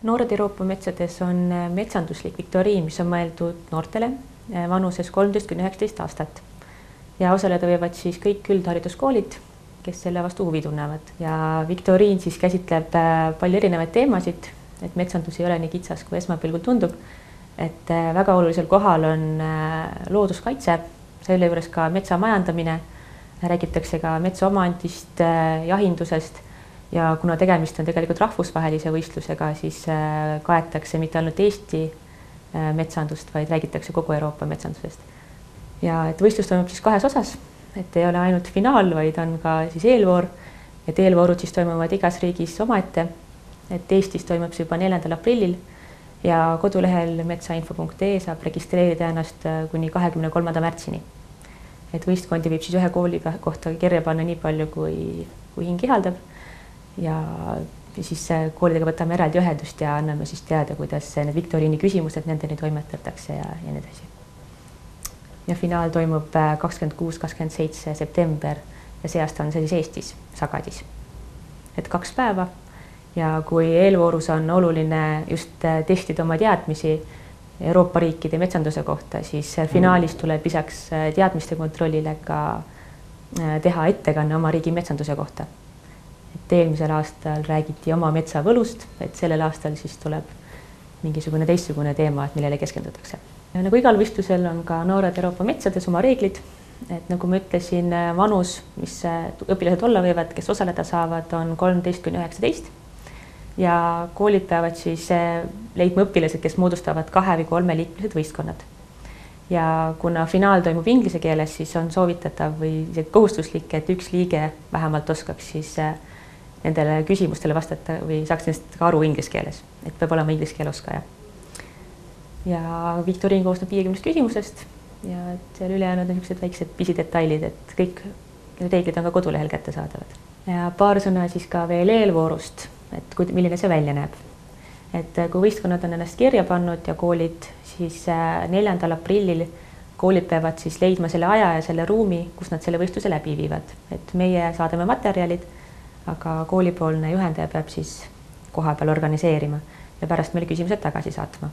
Noored Euroopa metsades on metsanduslik viktoriin, mis on mõeldud noortele vanuses 13–19 aastat ja osaleda võivad siis kõik üldhariduskoolid, kes selle vastu huvi tunnevad ja viktoriin siis käsitleb palju erinevaid teemasid, et metsandus ei ole nii kitsas, kui esmapilgul tundub, et väga olulisel kohal on looduskaitse, selle juures ka metsa majandamine, räägitakse ka metsaomandist, jahindusest ja kuna tegemist on tegelikult rahvusvahelise võistlusega, siis kaetakse mitte ainult Eesti metsandust, vaid räägitakse kogu Euroopa metsandusest. Ja et võistlus toimub siis kahes osas, et ei ole ainult finaal, vaid on ka siis eelvoor, et eelvoorud siis toimuvad igas riigis omaette, et Eestis toimub see juba 4. aprillil ja kodulehel metsainfo.ee saab registreerida ennast kuni 23. märtsini. Et võistkondi võib siis ühe kooli kohta kirja panna nii palju, kui hing ihaldab. Ja siis koolidega võtame eraldi ühendust ja anname siis teada, kuidas need viktoriini küsimused nendeni toimetatakse ja nii edasi. Ja finaal toimub 26–27 september ja see aasta on see siis Eestis, Sagadis. Et 2 päeva ja kui eelvoorus on oluline just testida oma teadmisi Euroopa riikide metsanduse kohta, siis finaalis tuleb lisaks teadmiste kontrollile ka teha ettekanne oma riigi metsanduse kohta. Et eelmisel aastal räägiti oma metsavõlust, et sellel aastal siis tuleb mingisugune teistsugune teema, et millele keskendutakse. Ja nagu igal võistlusel on ka Noored Euroopa metsades oma reeglid, et nagu ma ütlesin, vanus, mis õpilased olla võivad, kes osaleda saavad, on 13–19 ja koolid peavad siis leidma õpilased, kes moodustavad 2 või 3 liikmelised võistkonnad. Ja kuna finaal toimub inglise keeles, siis on soovitatav või kohustuslik, et üks liige vähemalt oskaks siis nendele küsimustele vastata või saaks nendest ka aru inglise keeles, et peab olema inglise keele oskaja. Ja viktoriin koosneb 50 küsimusest ja seal ülejäänud on niisugused väiksed pisidetailid, et kõik reeglid on ka kodulehel kättesaadavad. Ja paar sõna siis ka veel eelvoorust, et milline see välja näeb. Et kui võistkonnad on ennast kirja pannud ja koolid, siis 4. aprillil koolid peavad siis leidma selle aja ja selle ruumi, kus nad selle võistluse läbi viivad. Et meie saadame materjalid, aga koolipoolne juhendaja peab siis koha peal organiseerima ja pärast meil küsimused tagasi saatma.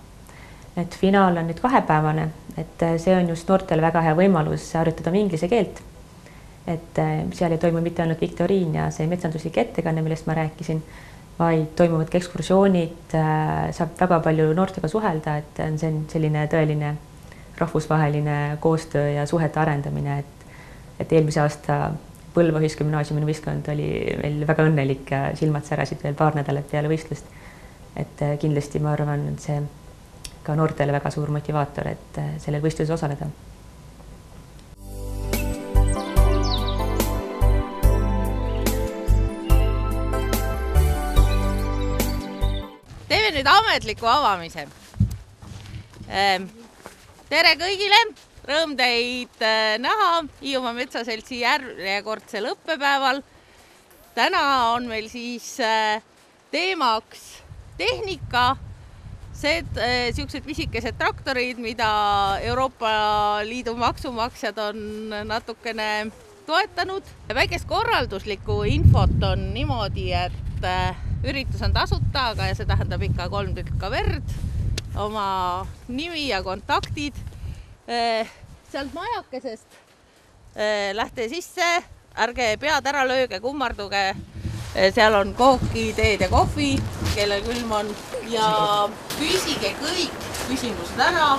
Et finaal on nüüd 2-päevane, et see on just noortele väga hea võimalus harjutada inglise keelt. Et seal ei toimu mitte ainult viktoriin ja see metsanduslik ettekanne, millest ma rääkisin, vaid toimuvad ka ekskursioonid, saab väga palju noortega suhelda, et see on selline tõeline rahvusvaheline koostöö ja suhete arendamine, et eelmise aasta Põlva Ühisgümnaasiumi võistkond oli meil väga õnnelik ja silmad särasid veel paar nädalat peale võistlust. Et kindlasti ma arvan, et see ka noortele väga suur motivaator, et sellel võistluses osaleda. Teeme nüüd ametliku avamise. Tere kõigile! Rõõm teid näha Hiiumaa Metsaseltsi järjekordsel õppepäeval. Täna on meil siis teemaks tehnika, siuksed pisikesed traktorid, mida Euroopa Liidu maksumaksjad on natukene toetanud. Väikest korralduslikku infot on niimoodi, et üritus on tasuta, aga see tähendab ikka 3 tükka verd, oma nimi ja kontaktid. Sealt majakesest lähte sisse, ärge pead ära lööge, kummarduge, seal on kooki, teed ja kohvi, kellel külm on ja küsige kõik küsimused ära,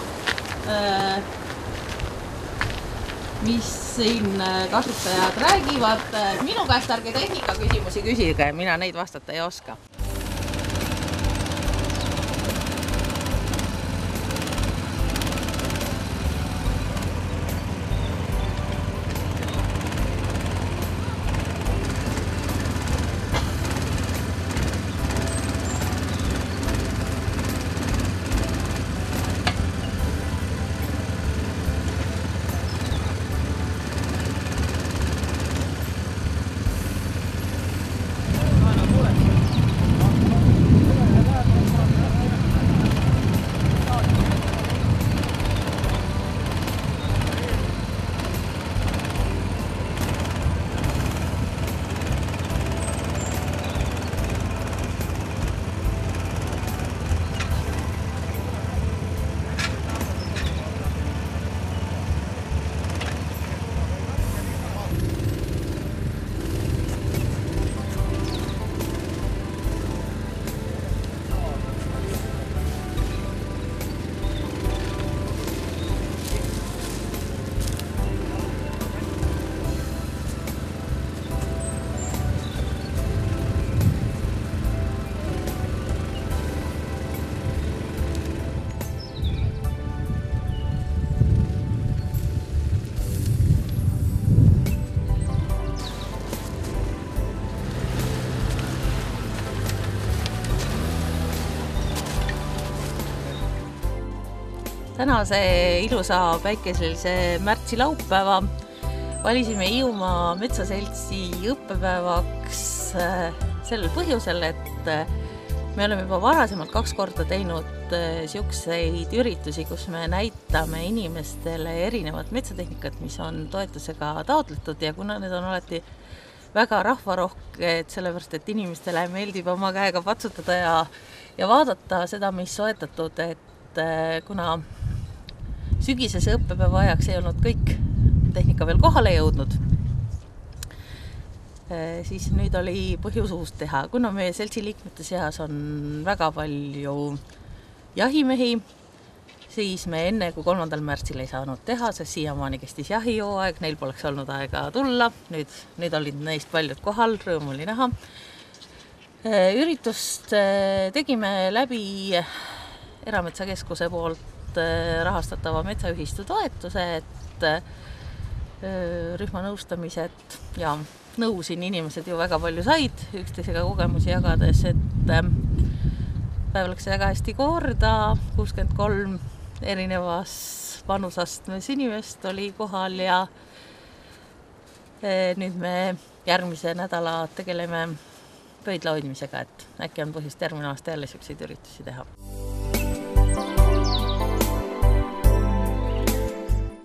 mis siin kasutajad räägivad. Minu käest ärge tehnika küsimusi küsige, mina neid vastata ei oska. tänase ilusa päikeselise märtsi laupäeva valisime Hiiumaa Metsaseltsi õppepäevaks sellel põhjusel, et me oleme juba varasemalt 2 korda teinud siukseid üritusi, kus me näitame inimestele erinevat metsatehnikat, mis on toetusega taotletud ja kuna need on alati väga rahvarohked, sellepärast et inimestele meeldib oma käega patsutada ja vaadata seda, mis soetatud, et kuna sügisese õppepäeva ajaks ei olnud kõik tehnika veel kohale jõudnud, siis nüüd oli põhjus uus teha. Kuna meie seltsi liikmete seas on väga palju jahimehi, siis me enne kui 3. märtsil ei saanud teha, sest siiamaani kestis jahijooaeg, neil poleks olnud aega tulla. Nüüd olid neist paljud kohal, rõõm oli näha. Üritust tegime läbi Erametsakeskuse poolt rahastatava metsaühistu toetuse, et rühma nõustamised ja nõu siin inimesed ju väga palju said, üksteisega kogemusi jagades, et päev läks väga hästi korda, 63 erinevas vanusastmes inimest oli kohal ja nüüd me järgmise nädala tegeleme pöidla hoidmisega, et äkki on põhjust järgmine aasta jälle selliseid üritusi teha.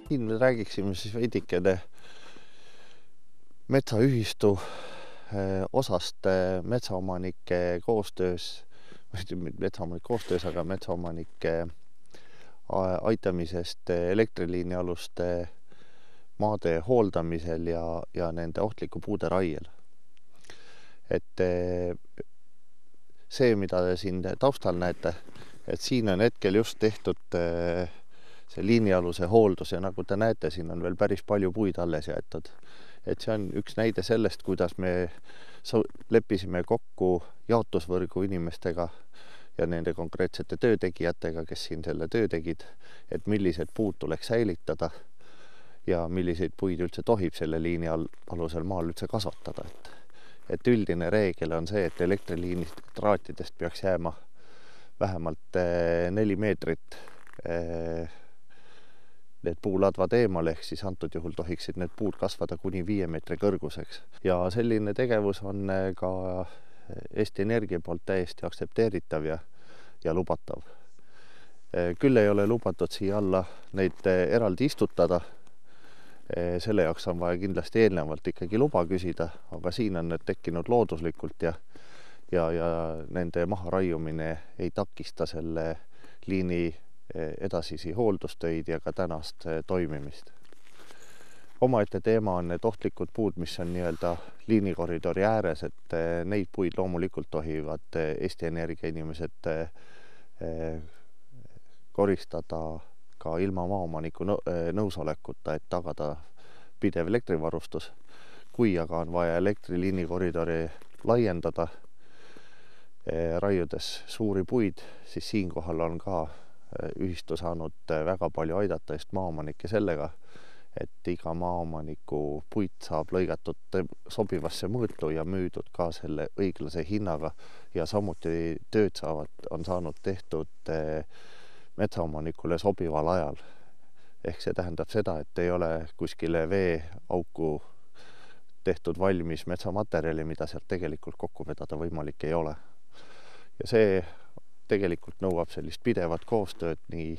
Siin me räägiksime siis veidikene metsaühistu osast metsaomanike koostöös, aga metsaomanike aitamisest elektriliinialuste maade hooldamisel ja nende ohtliku puude raiel. Et see, mida te siin taustal näete, et siin on hetkel just tehtud see liinialuse hooldus ja nagu te näete, siin on veel päris palju puid alles jäetud. Et see on üks näide sellest, kuidas me leppisime kokku jaotusvõrgu inimestega ja nende konkreetsete töötegijatega, kes siin selle töö tegid, et millised puud tuleks säilitada ja milliseid puid üldse tohib selle liini alusel maal üldse kasvatada. Et üldine reegel on see, et elektriliinist traatidest peaks jääma vähemalt 4 meetrit need puuladvad eemal, ehk siis antud juhul tohiksid need puud kasvada kuni 5 meetri kõrguseks. Ja selline tegevus on ka Eesti Energia poolt täiesti aktsepteeritav ja lubatav. Küll ei ole lubatud siia alla neid eraldi istutada. Selle jaoks on vaja kindlasti eelnevalt ikkagi luba küsida, aga siin on need tekkinud looduslikult ja nende maharaiumine ei takista selle liini edasisi hooldustöid ja ka tänast toimimist. Omaette teema on need ohtlikud puud, mis on nii-öelda liinikoridori ääres, et neid puid loomulikult tohivad Eesti Energia inimesed koristada ka ilma maaomaniku nõusolekuta, et tagada pidev elektrivarustus. Kui aga on vaja elektriliinikoridori laiendada, raiudes suuri puid, siis siinkohal on ka ühistu saanud väga palju aidata just maaomanikke sellega, et iga maaomaniku puit saab lõigatud sobivasse mõõtu ja müüdud ka selle õiglase hinnaga ja samuti tööd on saanud tehtud metsaomanikule sobival ajal. Ehk see tähendab seda, et ei ole kuskile veeauku tehtud valmis metsamaterjali, mida sealt tegelikult kokku vedada võimalik ei ole. Ja see tegelikult nõuab sellist pidevat koostööd nii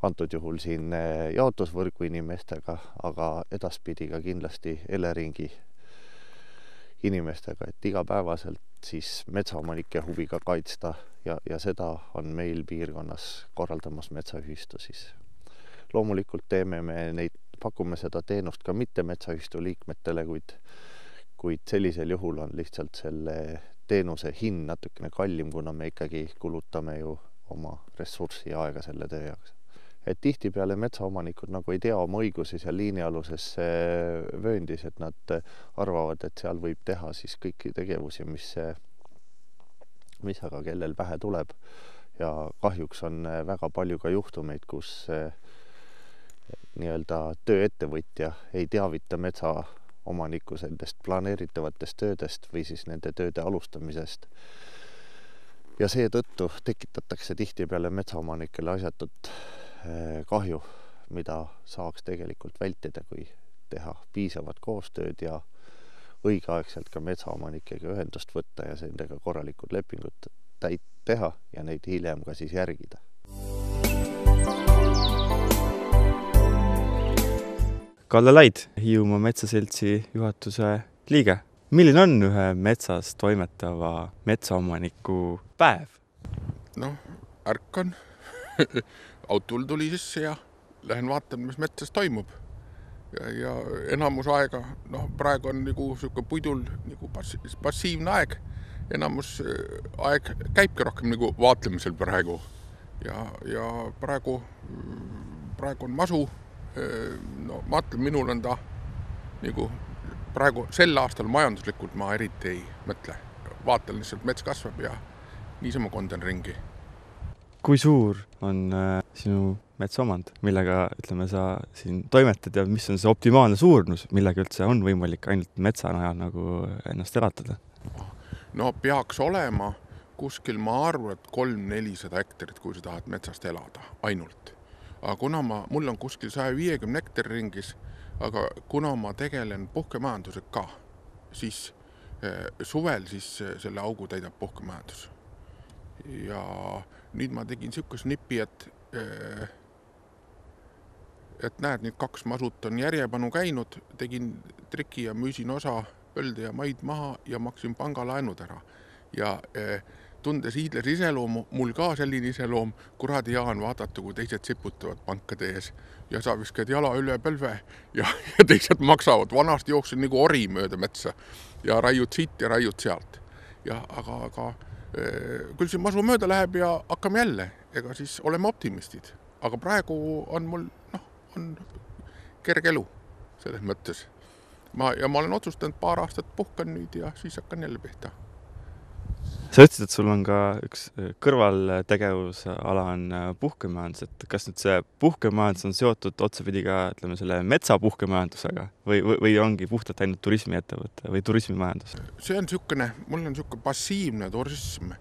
antud juhul siin jaotusvõrgu inimestega, aga edaspidi ka kindlasti Eleringi inimestega, et igapäevaselt siis metsaomanike huviga kaitsta ja seda on meil piirkonnas korraldamas metsaühistu siis. Loomulikult pakume seda teenust ka mitte metsaühistu liikmetele, kuid sellisel juhul on lihtsalt selle teenuse hind natukene kallim, kuna me ikkagi kulutame ju oma ressurssi ja aega selle töö jaoks. Et tihtipeale metsaomanikud nagu ei tea oma õigusi seal liinialuses vööndis, et nad arvavad, et seal võib teha siis kõiki tegevusi, mis aga kellel pähe tuleb. Ja kahjuks on väga palju ka juhtumeid, kus nii-öelda tööettevõtja ei teavita metsaomaniku nendest planeeritavatest töödest või siis nende tööde alustamisest. Ja seetõttu tekitatakse tihtipeale metsaomanikele asjatut kahju, mida saaks tegelikult vältida, kui teha piisavat koostööd ja õigeaegselt ka metsaomanikega ühendust võtta ja nendega korralikud lepingud teha ja neid hiljem ka siis järgida. Kalle Laid, Hiiumaa Metsaseltsi juhatuse liige. Milline on ühe metsas toimetava metsaomaniku päev? Ärkan, autul tuli sisse ja lähen vaatan, mis metsas toimub. Ja enamus aega, praegu on nagu puidul nagu passiivne aeg. Enamus aeg käibki rohkem nagu vaatlemisel praegu. Ja praegu on masu. Ma ütlen, minul on ta nagu praegu sel aastal majanduslikult ma eriti ei mõtle. Vaatan lihtsalt mets kasvab ja niisama kondan ringi. Kui suur on sinu metsaomand, millega sa siin toimetad ja mis on see optimaalne suurus, millega üldse on võimalik ainult metsa najal nagu ennast elatada? Peaks olema kuskil, ma arvan, et 300-400 hektarit, kui sa tahad metsast elada ainult. Aga kuna mul on kuskil 150 hektari ringis, aga kuna ma tegelen puhkemajandusega ka, siis suvel siis selle augu täidab puhkemajandus. Ja nüüd ma tegin siukest nipi, et näed, nüüd 2 masut on järjepanu käinud, tegin triki ja müüsin osa põlde ja maid maha ja maksin pangalaenud ära. Ja tundes hiidlas iseloomu, mul ka selline iseloom, kuradi Jaan vaadata, kui teised siputavad pankade ees ja sa viskad jala üle põlve ja teised maksavad. Vanasti jooksin nagu ori mööda metsa ja raiud siit ja raiud sealt. Aga küll see masu mööda läheb ja hakkame jälle, ega siis oleme optimistid. Aga praegu on mul on kerge elu selles mõttes. Ma olen otsustanud paar aastat puhkan nüüd ja siis hakkan jälle pihta. Sa ütlesid, et sul on ka üks kõrvaltegevusala on puhkemajandus. Et kas nüüd see puhkemajandus on seotud otsapidi ka selle metsa puhkemajandusega või ongi puhtalt ainult turismiettevõte või turismimajandus? See on siukene, mul on siuke passiivne turism.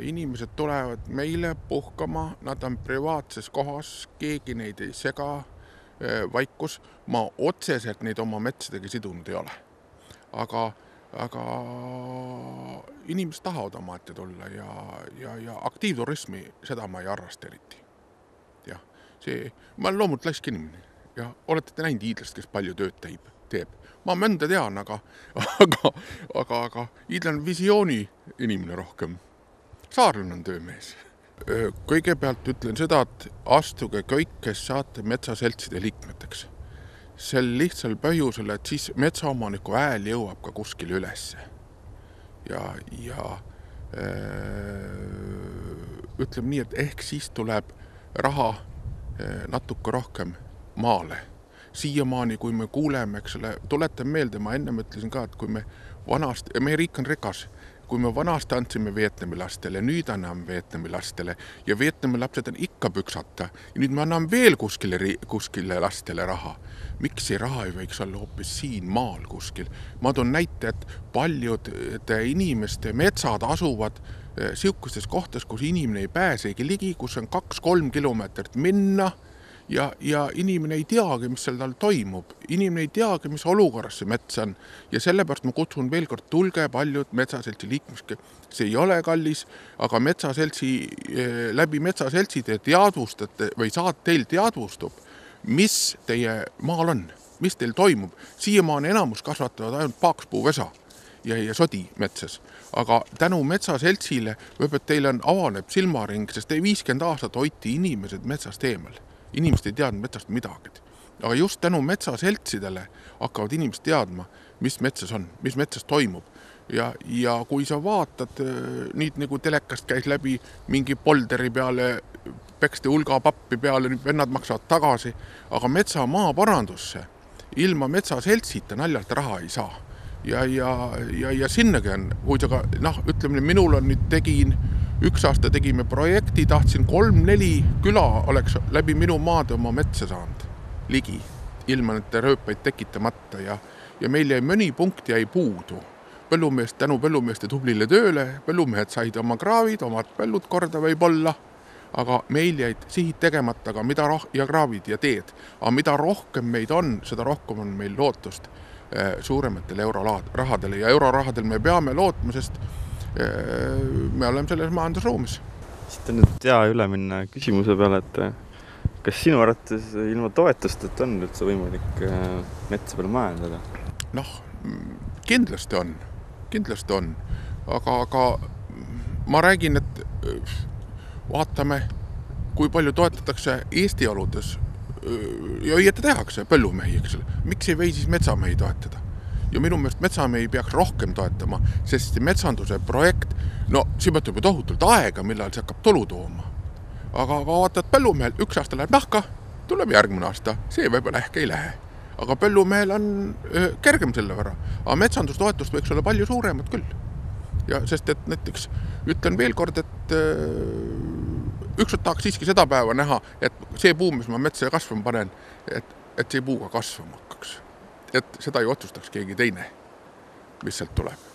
Inimesed tulevad meile puhkama, nad on privaatses kohas, keegi neid ei sega, vaikus. Ma otseselt neid oma metsadega sidunud ei ole. Aga inimesed tahavad oma ette tulla ja aktiivturismi, seda ma ei arvasta eriti. Ja ma olen loomult laisk inimene ja olete te näinud hiidlast, kes palju tööd teeb. Ma mõnda tean, aga hiidlane on visiooni inimene rohkem. Saarlane on töömees. Kõigepealt ütlen seda, et astuge kõik, kes saate metsaseltside liikmeteks. Sel lihtsal põhjusel, et siis metsaomaniku hääl jõuab ka kuskil ülesse. Ja ütleme nii, et ehk siis tuleb raha natuke rohkem maale. Siiamaani, kui me kuuleme, tuletan meelde, ma enne mõtlesin ka, et kui me vanasti, meie riik on rikas, kui me vanasti andsime Vietnami lastele, nüüd anname Vietnami lastele ja Vietnami lapsed on ikka püksata ja nüüd me anname veel kuskile lastele raha. Miks see raha ei võiks olla hoopis siin maal kuskil? Ma toon näite, et paljud inimeste metsad asuvad siukustes kohtas, kus inimene ei pääsegi ligi, kus on 2-3 kilomeetrit minna ja inimene ei teagi, mis seal tal toimub. Inimene ei teagi, mis olukorras see mets on. Ja sellepärast ma kutsun veel kord, tulge paljud metsaseltsi liikmeski. See ei ole kallis, aga läbi metsaseltsi te teadvustate või saad teil teadvustub, mis teie maal on, mis teil toimub. Siiamaani enamus kasvatavad ainult paakspuu-vesa ja sodi metsas. Aga tänu metsaseltsile võib, et teil on avaneb silmaring, sest 50 aastat hoiti inimesed metsast eemal. Inimesed ei teadnud metsast midagi. Aga just tänu metsaseltsidele hakkavad inimesed teadma, mis metsas on, mis metsas toimub. Ja kui sa vaatad, nüüd nagu telekast käis läbi mingi polderi peale, peksti hulga pappi peale, nüüd vennad maksavad tagasi, aga metsa maaparandusse ilma metsaseltsita naljalt raha ei saa. Ja sinnagi on, kui sa ka, ütleme, minul on nüüd üks aasta tegime projekti, tahtsin 3-4 küla oleks läbi minu maade oma metsa saanud ligi, ilma nende rööpaid tekitamata ja meil jäi mõni punkt jäi puudu. Tänu põllumeeste tublile tööle, põllumehed said oma kraavid, omad põllud korda võib olla, aga meil jäid sihid tegemata, aga ja kraavid ja teed. Aga mida rohkem meid on, seda rohkem on meil lootust suurematele eurorahadele ja eurorahadel me peame lootma, sest me oleme selles majandusruumis. Siit on nüüd hea üle minna küsimuse peale, et kas sinu arvates ilma toetusteta on üldse võimalik metsa peal majandada? Noh, kindlasti on, aga ma räägin, et vaatame, kui palju toetatakse Eesti oludes ja õieti tehakse põllumehi, eks ole. Miks ei või siis metsamehi toetada? Ja minu meelest metsamehi peaks rohkem toetama, sest metsanduse projekt, no see võtab ju tohutult aega, millal see hakkab tulu tooma. Aga vaatad põllumehel, üks aasta läheb nahka, tuleb järgmine aasta, see võib-olla ehk ei lähe. Aga põllumehel on kergem selle võrra, aga metsandustoetust võiks olla palju suuremad küll. Ja sest et näiteks ütlen veel kord, et ükskord tahaks siiski seda päeva näha, et see puu, mis ma metsa kasvama panen, et see puu ka kasvama hakkaks. Et seda ei otsustaks keegi teine, mis sealt tuleb.